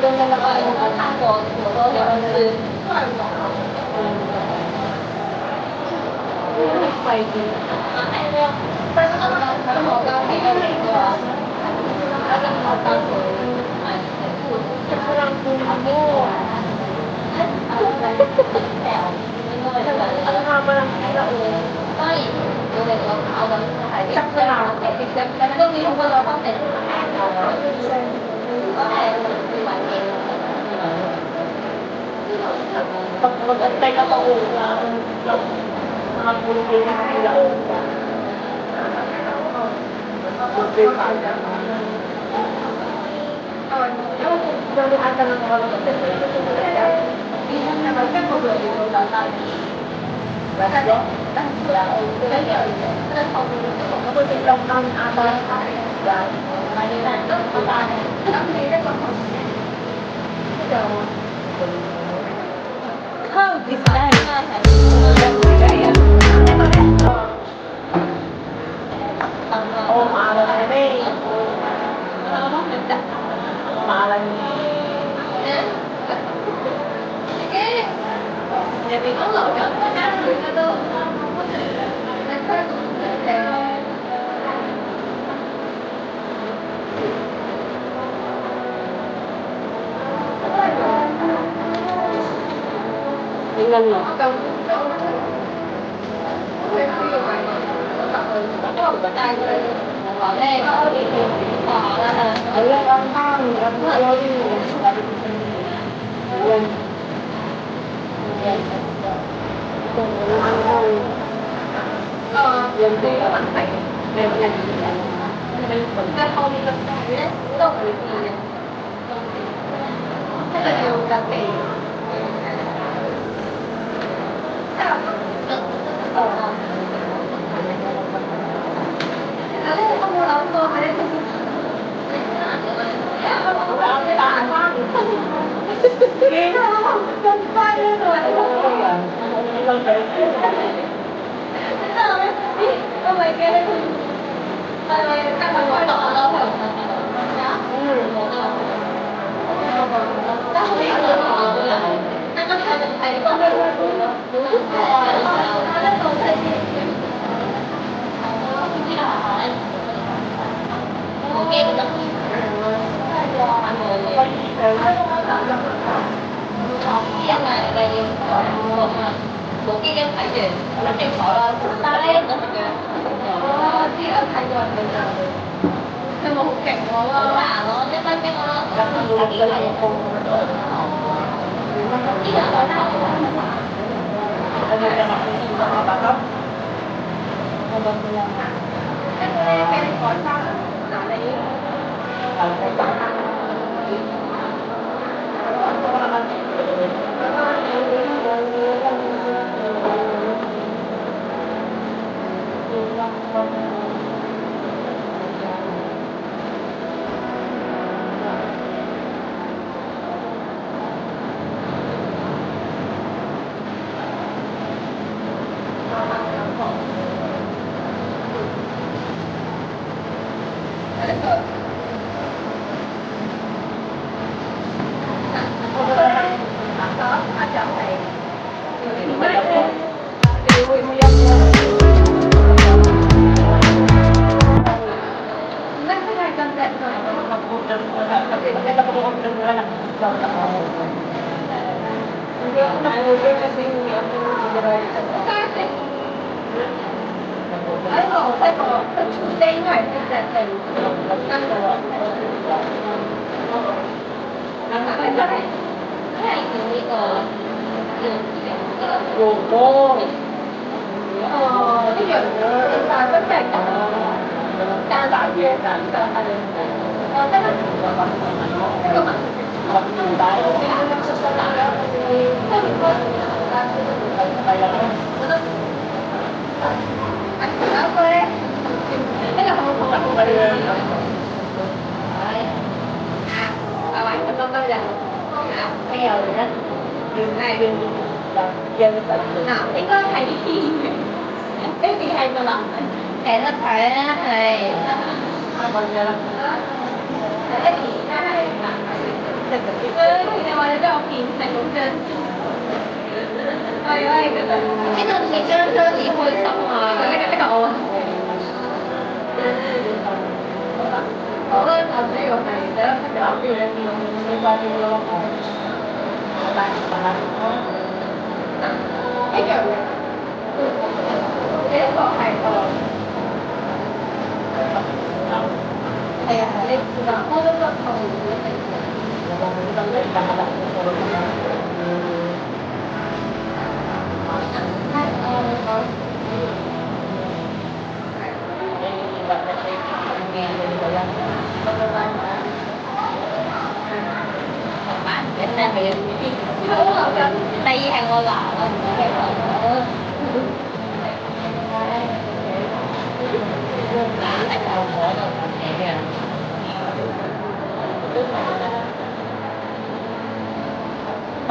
跟那个韩国我都是貴啲。香港幾多年㗎嘛？香港佢可能半個。啱啊！當然，我哋個考緊係執㗎嘛，其實都幾好㗎，方面都係環境。Magantay ka pa una. Mga pulutin sila. Magantay ka na. Daluhan ka ng mga bilang naman ka kung gawin mo tatay. Kasi, mabuting lang ang abang Manilan. Ang hirap ako. How is that? Oh, maalam na may. Maalam ni. Sige. Sabi ko, na to. Tingnan mo. Ayan ang hang. Ayan. Yan din. Một cái em phải về nó đều họ là ta lấy nó được thì ở Thái Lan bây giờ nhưng mà một cảnh nó là nó nhất là cái nó chỉ là không chỉ là nó nào anh em làm gì mà bạn đó cái này có sao ở đây ở đây Hindi ako nag-order kasi hindi ako nag-order. Ay, oo. Sa Tuesday nga, nag-settle. Nakakita rin. Kaya hindi ko. Oo. Hindi yun. Perfect. Đại về là chúng ta hay lên học nhiều cái anh đó quê thế là không phải bây giờ thì nó đường này đường dân tỉnh nào應該係呢啲係個男嘅，誒得睇啦係。問嘅啦。你話你俾我騙成咁樣，係啊，邊度似張幾開心啊！呢個我。我覺得頭先要係第一條標你快啲咯，大一樣嘅，呢一個係係啊係呢個，我都覺得同第二係我男啊，唔係我。男係靠我度睇嘅。白